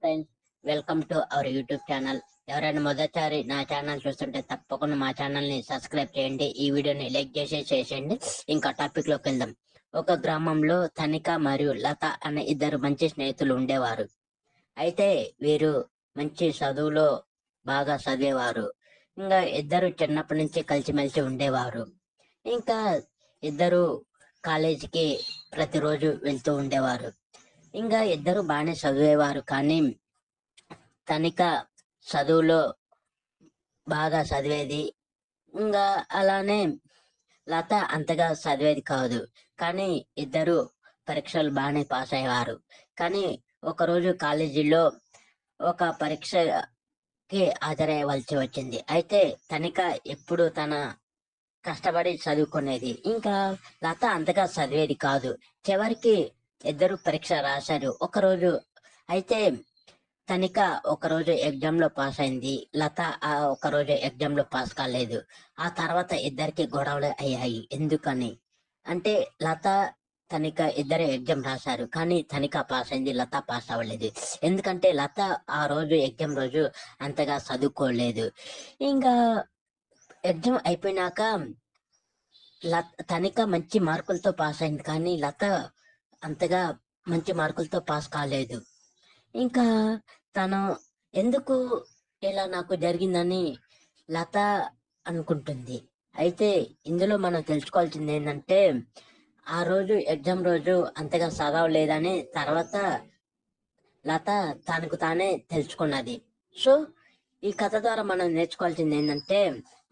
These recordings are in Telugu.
Friends, welcome to our YouTube channel. ఎవరైనా మొదటిసారి నా ఛానల్ చూస్తుంటే తప్పకుండా మా ఛానల్ ని సబ్స్క్రైబ్ చేయండి. ఈ వీడియోని లైక్ చేసేయండి. ఇంకా టాపిక్ లోకి వెళ్దాం. ఒక గ్రామంలో తనిక మరియు లత అనే ఇద్దరు మంచి స్నేహితులు ఉండేవారు. అయితే వీరు మంచి చదువులో బాగా చదివేవారు. ఇంకా ఇద్దరు చిన్నప్పటి నుంచి కలిసిమెలిసి ఉండేవారు. ఇంకా ఇద్దరు కాలేజీకి ప్రతిరోజు వెళ్తూ ఉండేవారు. ఇంకా ఇద్దరు బాగానే చదివేవారు. కానీ తనిక చదువులో బాగా చదివేది. ఇంకా అలానే లత అంతగా చదివేది కాదు. కానీ ఇద్దరు పరీక్షలు బాగానే పాస్ అయ్యేవారు. కానీ ఒకరోజు కాలేజీలో ఒక పరీక్షకి హాజరయ్యవలసి వచ్చింది. అయితే తనిక ఎప్పుడు తన కష్టపడి చదువుకునేది. ఇంకా లత అంతగా చదివేది కాదు. చివరికి ఇద్దరు పరీక్ష రాశారు ఒకరోజు. అయితే తనిక ఒకరోజు ఎగ్జామ్ లో పాస్ అయింది. లత ఆ ఒకరోజు ఎగ్జామ్ లో పాస్ కాలేదు. ఆ తర్వాత ఇద్దరికి గొడవలు అయ్యాయి. ఎందుకని అంటే లత తనిక ఇద్దరు ఎగ్జామ్ రాశారు. కానీ తనిక పాస్ అయింది, లత పాస్ అవ్వలేదు. ఎందుకంటే లత ఆ రోజు ఎగ్జామ్ రోజు అంతగా చదువుకోలేదు. ఇంకా ఎగ్జామ్ అయిపోయినాక తనిక మంచి మార్కులతో పాస్ అయింది. కానీ లత అంతగా మంచి మార్కులతో పాస్ కాలేదు. ఇంకా తను ఎందుకు ఇలా నాకు జరిగిందని లత అనుకుంటుంది. అయితే ఇందులో మనం తెలుసుకోవాల్సింది ఏంటంటే, ఆ రోజు ఎగ్జామ్ రోజు అంతగా చదవలేదని తర్వాత లత తనకు తానే తెలుసుకున్నది. సో ఈ కథ ద్వారా మనం నేర్చుకోవాల్సింది ఏంటంటే,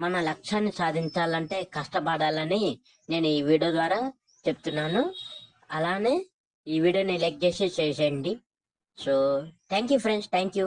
మన లక్ష్యాన్ని సాధించాలంటే కష్టపడాలని నేను ఈ వీడియో ద్వారా చెప్తున్నాను. అలానే ఈ వీడియోని లైక్ చేసి చేసేయండి. So thank you friends, thank you.